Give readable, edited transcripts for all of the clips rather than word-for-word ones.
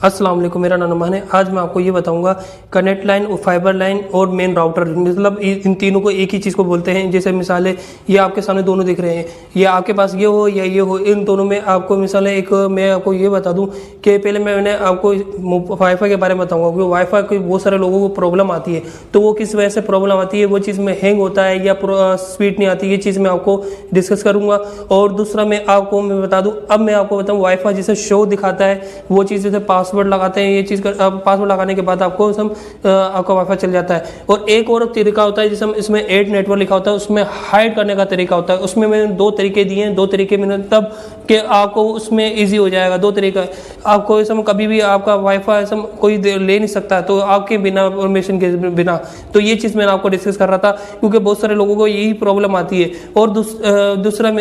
अस्सलाम वालेकुम, मेरा नाम नुमान है। आज मैं आपको ये बताऊंगा कनेक्ट लाइन, फाइबर लाइन और मेन राउटर, मतलब इन तीनों को एक ही चीज़ को बोलते हैं। जैसे मिसाल है, ये आपके सामने दोनों दिख रहे हैं, ये आपके पास ये हो या ये हो, इन दोनों में आपको मिसाल है एक मैं आपको ये बता दूं कि पहले मैंने आपको वाईफाई के बारे में बताऊंगा, क्योंकि वाईफाई की बहुत सारे लोगों को प्रॉब्लम आती है। तो वो किस वजह से प्रॉब्लम आती है, वो चीज़ में हैंग होता है या स्पीड नहीं आती, ये चीज़ मैं आपको डिस्कस करूंगा। और दूसरा मैं बता दूँ, अब मैं आपको बताऊँ वाईफाई जैसे शो दिखाता है, वो चीज़ जैसे पासवर्ड लगाते हैं, ये चीज़ पासवर्ड लगाने के बाद आपको आपका वाईफाई चल जाता है। और एक और तरीका होता है जिसमें इसमें ऐड नेटवर्क लिखा होता है, उसमें हाइड करने का तरीका होता है। उसमें मैंने दो तरीके दिए हैं, दो तरीके मैंने तब कि आपको उसमें इजी हो जाएगा। दो तरीका आपको इसमें कभी भी आपका वाईफाई कोई ले नहीं सकता, तो आपके बिना परमिशन के बिना। तो ये चीज़ मैंने आपको डिस्कस कर रहा था, क्योंकि बहुत सारे लोगों को यही प्रॉब्लम आती है। और दूसरा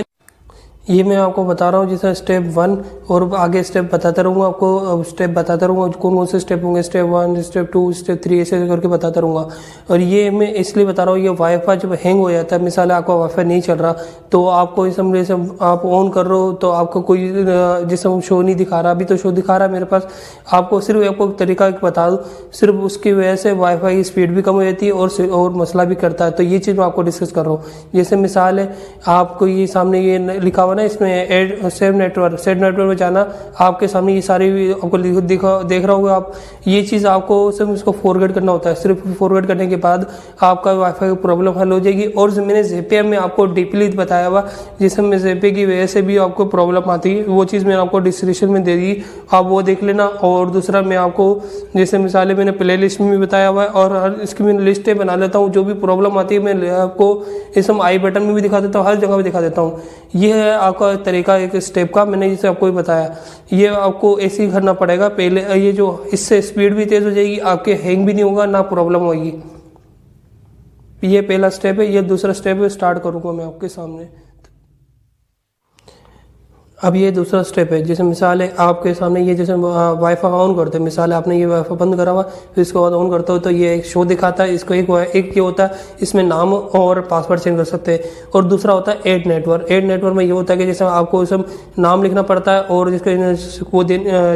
ये मैं आपको बता रहा हूँ जैसे स्टेप 1, और आगे स्टेप बताता रहूँगा आपको, स्टेप बताता रहूँगा कौन कौन से स्टेप होंगे, स्टेप 1, स्टेप 2, स्टेप 3, ऐसे करके बताता रहूँगा। और ये मैं इसलिए बता रहा हूँ, ये वाईफाई जब हैंग हो जाता है, मिसाल आपका वाईफाई नहीं चल रहा, तो आपको इस समझ से आप ऑन कर रहे हो तो आपको कोई जिसम शो नहीं दिखा रहा। अभी तो शो दिखा रहा है मेरे पास। आपको सिर्फ आपको तरीका बता दूँ, सिर्फ उसकी वजह से वाईफाई की स्पीड भी कम हो जाती है और मसला भी करता है। तो ये चीज़ मैं आपको डिस्कस कर रहा हूँ। जैसे मिसाल है, आपको ये सामने ये लिखा हुआ ना, इसमें सेव नेटवर्क में जाना, आपके सामने ये सारी आपको देख रहा होगा आप। ये चीज़ आपको सिर्फ इसको फॉरवर्ड करना होता है। सिर्फ फॉरवर्ड करने के बाद आपका वाईफाई की प्रॉब्लम हल हो जाएगी। और मैंने ज़ेपे में आपको डीपली बताया हुआ, जिसमें ज़ेपे की वजह से भी आपको प्रॉब्लम आती है, वो चीज़ मैंने आपको डिस्क्रिप्शन में दे दी, आप वो देख लेना। और दूसरा मैं आपको जैसे मिसाल मैंने प्ले लिस्ट में भी बताया हुआ है, और इसकी मैं लिस्टें बना लेता हूँ। जो भी प्रॉब्लम आती है मैं आपको इसमें आई बटन में भी दिखा देता हूँ, हर जगह भी दिखा देता हूँ। ये है आपका तरीका एक स्टेप का, मैंने जिसे आपको बताया। ये आपको ऐसे ही करना पड़ेगा पहले। ये जो इससे स्पीड भी तेज़ हो जाएगी, आपके हैंग भी नहीं होगा, ना प्रॉब्लम होगी। ये पहला स्टेप है। ये दूसरा स्टेप स्टार्ट करूँगा मैं आपके सामने। अब ये दूसरा स्टेप है। जैसे मिसाल है, आपके सामने ये जैसे वाईफाई ऑन करते हैं, मिसाल है आपने ये वाईफाई बंद करा हुआ, फिर इसके बाद ऑन करते हो तो ये एक शो दिखाता है। इसको एक ये होता है, इसमें नाम और पासवर्ड चेंज कर सकते हैं। और दूसरा होता है ऐड नेटवर्क में ये होता है कि जैसे आपको सब नाम लिखना पड़ता है, और जिसके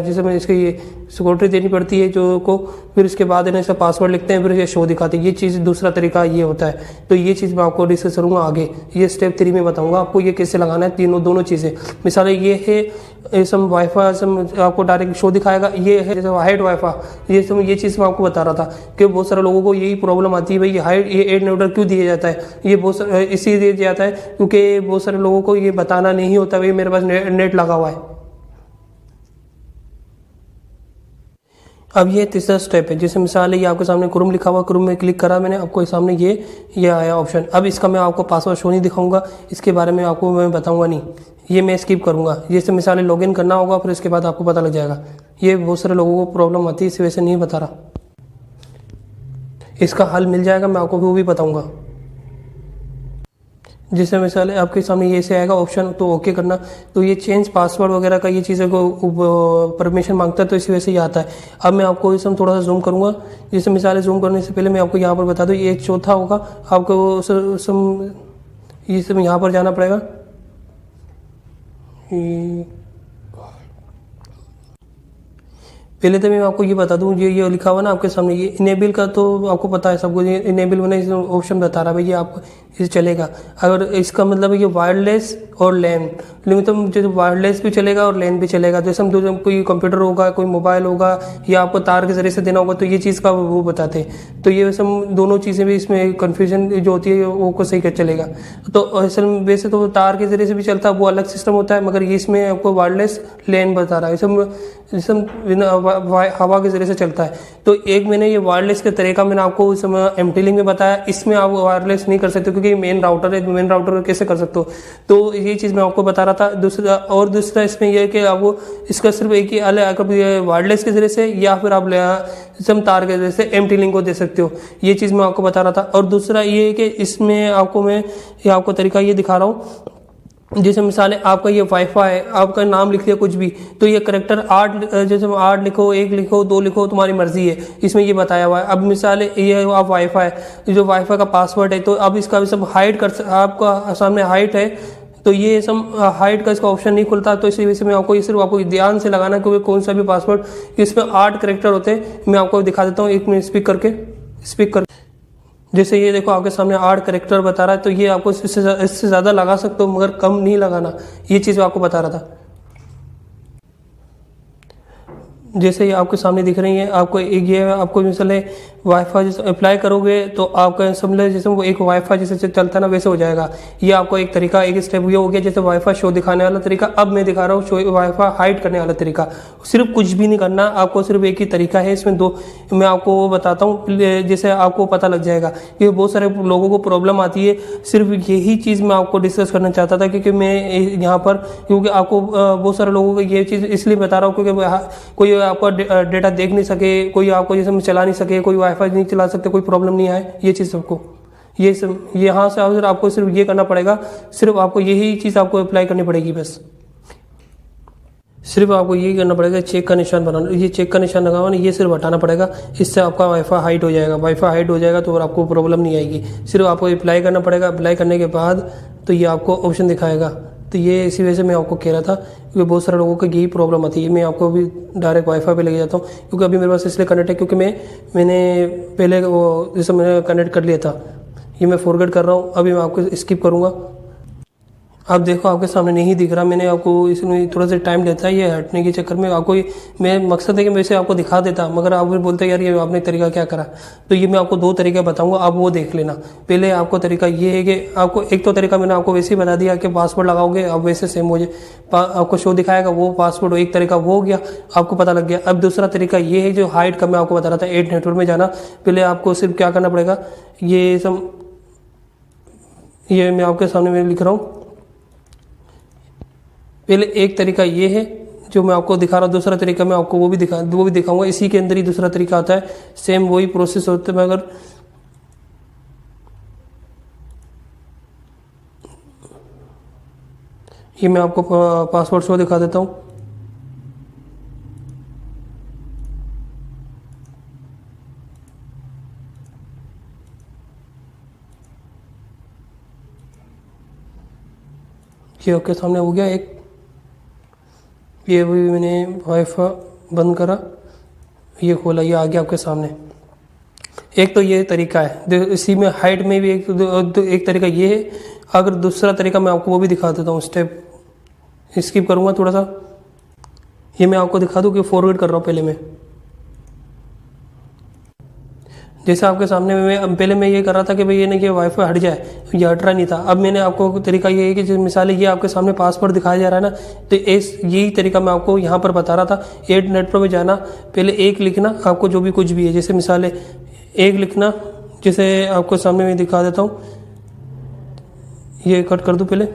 जिसमें इसके ये सिक्योरिटी देनी पड़ती है जो को, फिर इसके बाद इन्हें इसका पासवर्ड लिखते हैं, फिर ये शो दिखाते हैं। ये चीज़ दूसरा तरीका ये होता है। तो ये चीज़ मैं आपको डिस्कस करूँगा आगे। ये स्टेप 3 में बताऊँगा आपको ये कैसे लगाना है, दोनों चीज़ें। मिसाल ये है सम वाईफाई आपको डायरेक्ट शो दिखाएगा। ये है जैसे हाइड वाईफाई, ये चीज़ मैं आपको बता रहा था कि बहुत सारे लोगों को यही प्रॉब्लम आती है, भाई ये ऐड नेटवर्क क्यों दिया जाता है। ये बहुत इसी दिया जाता है क्योंकि बहुत सारे लोगों को ये बताना नहीं होता, भाई मेरे पास नेट लगा हुआ है। अब ये तीसरा स्टेप है। जैसे मिसाल है, ये आपके सामने क्रोम लिखा हुआ, क्रोम में क्लिक करा मैंने, आपको सामने ये आया ऑप्शन। अब इसका मैं आपको पासवर्ड शो नहीं दिखाऊंगा, इसके बारे में आपको मैं बताऊंगा नहीं, ये मैं स्किप करूंगा। जैसे मिसाल है, लॉगिन करना होगा, फिर इसके बाद आपको पता लग जाएगा। ये बहुत सारे लोगों को प्रॉब्लम आती है, इस वजह से नहीं बता रहा। इसका हल मिल जाएगा, मैं आपको वो भी बताऊँगा। जैसे मिसाल है, आपके सामने ये से आएगा ऑप्शन, तो ओके करना। तो ये चेंज पासवर्ड वगैरह का ये चीज़ें को परमिशन मांगता है, तो इसी वजह से ये आता है। अब मैं आपको इसमें थोड़ा सा जूम करूँगा। जैसे मिसाल है, जूम करने से पहले मैं आपको यहाँ पर बता दूँ, ये एक चौथा होगा, आपको ये सब यहाँ पर जाना पड़ेगा। पहले तो मैं आपको ये बता दूं, ये लिखा हुआ ना आपके सामने, ये इनेबल का तो आपको पता है सबको। ये इनेबल होना इस ऑप्शन बता रहा है, भाई ये आपको इसे चलेगा। अगर इसका मतलब है ये वायरलेस और लैन, लेकिन तो वायरलेस भी चलेगा और लैन भी चलेगा। जैसे हम कोई कंप्यूटर होगा, कोई मोबाइल होगा, या आपको तार के जरिए से देना होगा, तो ये चीज़ का वो बताते हैं। तो ये सब दोनों चीज़ें भी इसमें कन्फ्यूजन जो होती है वो को सही कर चलेगा। तो असल वैसे तो तार के जरिए से भी चलता है, वो अलग सिस्टम होता है, मगर ये इसमें आपको वायरलेस लैन बता रहा है। हवा के जरिए से चलता है। तो एक मैंने ये वायरलेस का तरीका मैंने आपको इस समय एमटी-लिंक में बताया। इसमें आप वायरलेस नहीं कर सकते क्योंकि मेन राउटर है, मेन राउटर कैसे कर सकते हो। तो ये चीज़ मैं आपको बता रहा था। दूसरा इसमें यह है कि आपको इसका सिर्फ एक ही अलग वायरलेस के जरिए से, या फिर आप तार के जरिए से एमटी-लिंक को दे सकते हो। ये चीज़ मैं आपको बता रहा था। और दूसरा ये है कि इसमें आपको तरीका ये दिखा रहा हूँ। जैसे मिसाल है, आपका ये वाईफाई है, आपका नाम लिख दिया कुछ भी, तो ये करेक्टर 8, जैसे 8 लिखो, 1 लिखो, 2 लिखो, तुम्हारी मर्जी है। इसमें ये बताया हुआ है। अब मिसाल है, ये आप वाईफाई, जो वाईफाई का पासवर्ड है, तो अब इसका सब हाइड आपका सामने हाइट है तो ये सब हाइड का इसका ऑप्शन नहीं खुलता, तो इसी वजह से मैं आपको ये सिर्फ आपको ध्यान से लगाना, क्योंकि कौन सा भी पासवर्ड इसमें 8 कैरेक्टर होते हैं। मैं आपको दिखा देता हूँ, एक मिनट स्पीक कर जैसे ये देखो आपके सामने 8 कैरेक्टर बता रहा है, तो ये आपको इससे ज़्यादा लगा सकते हो, मगर कम नहीं लगाना। ये चीज़ मैं आपको बता रहा था। जैसे ये आपके सामने दिख रही है, आपको एक ये आपको मिसाल वाईफाई जैसे अप्लाई करोगे तो आपका समझ जैसे वो एक वाईफाई जैसे चलता है ना, वैसे हो जाएगा। ये आपको एक तरीका, एक स्टेप ये हो गया जैसे वाईफाई शो दिखाने वाला तरीका। अब मैं दिखा रहा हूँ शो वाईफाई हाइड करने वाला तरीका। सिर्फ कुछ भी नहीं करना, आपको सिर्फ एक ही तरीका है, इसमें 2 मैं आपको वो बताता हूँ, जैसे आपको पता लग जाएगा। क्योंकि बहुत सारे लोगों को प्रॉब्लम आती है, सिर्फ यही चीज़ मैं आपको डिस्कस करना चाहता था, क्योंकि मैं यहाँ पर क्योंकि आपको बहुत सारे लोगों को ये चीज़ इसलिए बता रहा हूँ क्योंकि कोई आपका डेटा देख नहीं सके, कोई आपको जैसे चला नहीं सके, कोई वाईफाई नहीं चला सकते, कोई प्रॉब्लम नहीं आए। ये चीज़ सबको ये सब यहाँ से आपको सिर्फ ये करना पड़ेगा, सिर्फ आपको यही चीज़ आपको अप्लाई करनी पड़ेगी। बस सिर्फ आपको यही करना पड़ेगा, चेक का निशान बनाना, ये चेक का निशान लगा हुआ ना, ये सिर्फ हटाना पड़ेगा। इससे आपका वाईफाई हाइड हो जाएगा। वाईफाई हाइड हो जाएगा तो आपको प्रॉब्लम नहीं आएगी। सिर्फ आपको अप्लाई करना पड़ेगा। अप्लाई करने के बाद तो ये आपको ऑप्शन दिखाएगा। तो ये इसी वजह से मैं आपको कह रहा था, क्योंकि बहुत सारे लोगों को यही प्रॉब्लम आती है। मैं आपको अभी डायरेक्ट वाईफाई पे लेके जाता हूँ, क्योंकि अभी मेरे पास इसलिए कनेक्ट है क्योंकि मैंने पहले वो जैसे मैंने कनेक्ट कर लिया था। ये मैं फॉरवर्ड कर रहा हूँ, अभी मैं आपको स्किप करूँगा। आप देखो आपके सामने नहीं दिख रहा, मैंने आपको इसमें थोड़ा सा टाइम लेता है ये हटने के चक्कर में। आपको मैं मकसद है कि वैसे आपको दिखा देता, मगर आप भी बोलते यार ये आपने तरीका क्या करा। तो ये मैं आपको 2 तरीके बताऊंगा, आप वो देख लेना। पहले आपको तरीका ये है कि आपको एक तो तरीका मैंने आपको वैसे ही बता दिया कि पासवर्ड लगाओगे आप वैसे सेम हो जाए, आपको शो दिखाएगा वो पासवर्ड। एक तरीका वो हो गया, आपको पता लग गया। अब दूसरा तरीका ये है जो हाइड का मैं आपको बता रहा था, 8 नेटवर्क में जाना। पहले आपको सिर्फ क्या करना पड़ेगा, ये सब ये मैं आपके सामने में लिख रहा हूँ। पहले एक तरीका ये है जो मैं आपको दिखा रहा हूँ, दूसरा तरीका मैं आपको वो भी दिखाऊंगा। इसी के अंदर ही दूसरा तरीका आता है, सेम वही प्रोसेस होता है, मगर ये मैं आपको पासवर्ड शो दिखा देता हूँ। ये आपके सामने हो गया एक, ये भी मैंने वाईफाई बंद करा, ये खोला, ये आ गया आपके सामने। एक तो ये तरीका है, इसी में हाइट में भी एक तरीका ये है। अगर दूसरा तरीका मैं आपको वो भी दिखा देता हूँ, स्टेप स्किप करूँगा थोड़ा सा। ये मैं आपको दिखा दूँ कि फॉरवर्ड कर रहा हूँ। पहले मैं जैसे आपके सामने में पहले मैं ये कर रहा था कि भाई ये नहीं कि वाईफाई हट जाए, ये हट रहा नहीं था। अब मैंने आपको तरीका ये है कि जैसे मिसाल ये आपके सामने पासवर्ड दिखाया जा रहा है ना, तो यही तरीका मैं आपको यहाँ पर बता रहा था। 8 नेटवर्क में जाना, पहले 1 लिखना, आपको जो भी कुछ भी है, जैसे मिसाल 1 लिखना, जैसे आपको सामने में दिखा देता हूँ। ये कट कर दूँ, पहले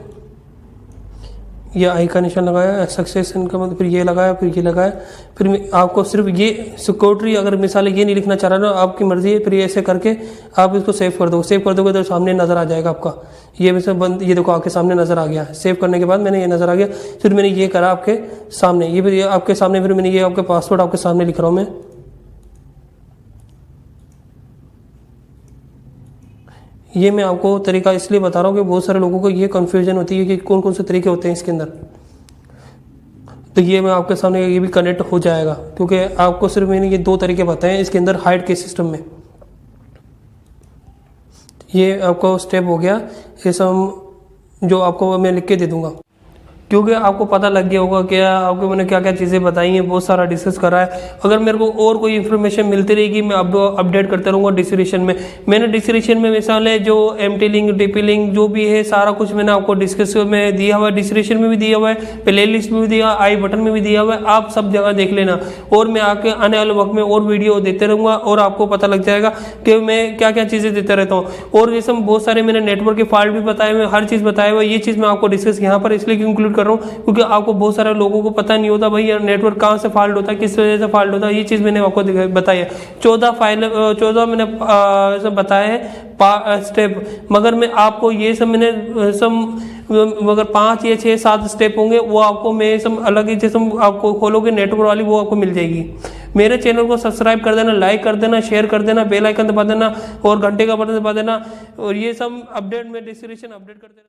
ये आई का निशान लगाया, सक्सेस इनका मतलब, फिर ये लगाया, फिर ये लगाया, फिर आपको सिर्फ ये सिक्योरिटी, अगर मिसाल ये नहीं लिखना चाह रहा ना, आपकी मर्जी है, फिर ये ऐसे करके आप इसको सेव कर दो। सेव कर दोगे तो सामने नज़र आ जाएगा आपका, ये वैसे बंद, ये देखो आपके सामने नज़र आ गया। सेव करने के बाद मैंने ये नज़र आ गया, फिर मैंने ये करा आपके सामने, ये फिर आपके सामने, फिर मैंने ये आपके पासवर्ड आपके सामने लिख रहा हूँ मैं। ये मैं आपको तरीका इसलिए बता रहा हूँ कि बहुत सारे लोगों को ये कन्फ्यूजन होती है कि कौन कौन से तरीके होते हैं इसके अंदर। तो ये मैं आपके सामने ये भी कनेक्ट हो जाएगा, क्योंकि आपको सिर्फ मैंने ये 2 तरीके बताए हैं इसके अंदर हाइड के सिस्टम में। ये आपको स्टेप हो गया, ये सब जो आपको मैं लिख के दे दूंगा, क्योंकि आपको पता लग गया होगा क्या आपको मैंने क्या क्या चीज़ें बताई हैं, बहुत सारा डिस्कस करा है। अगर मेरे को और कोई इन्फॉर्मेशन मिलती रहेगी मैं अपडेट करते रहूँगा डिस्क्रिप्शन में। मैंने डिस्क्रिप्शन में मिसाल है जो एमटी लिंक, डीपी लिंक जो भी है सारा कुछ मैंने आपको डिस्कस में दिया हुआ है, डिस्क्रिप्शन में भी दिया हुआ है, प्ले लिस्ट में भी दिया, आई बटन में भी दिया हुआ है, आप सब जगह देख लेना। और मैं आके आने वाले वक्त में और वीडियो देते रहूँगा और आपको पता लग जाएगा कि मैं क्या क्या चीज़ें देते रहता हूँ। और जैसे बहुत सारे मैंने नेटवर्क के फॉल्ट भी बताए हुए, हर चीज़ बताया हुआ, ये चीज़ मैं आपको डिस्कस यहाँ पर इसलिए इंक्लूड कर रहा हूँ क्योंकि आपको बहुत सारे लोगों को पता नहीं होता भाई यार नेटवर्क कहाँ से फॉल्ट होता है, किस वजह से फॉल्ट होता है। ये चीज़ मैंने आपको बताई है। 14 मैंने सब बताया है स्टेप, मगर मैं आपको ये सब मैंने मगर 5 या 6 7 स्टेप होंगे वो आपको मैं सब अलग ही जैसे आपको खोलोगे नेटवर्क वाली वो आपको मिल जाएगी। मेरे चैनल को सब्सक्राइब कर देना, लाइक कर देना, शेयर कर देना, बेल आइकन दबा देना और घंटे का बटन दबा देना। और ये सब अपडेट में डिस्क्रिप्शन अपडेट कर देना।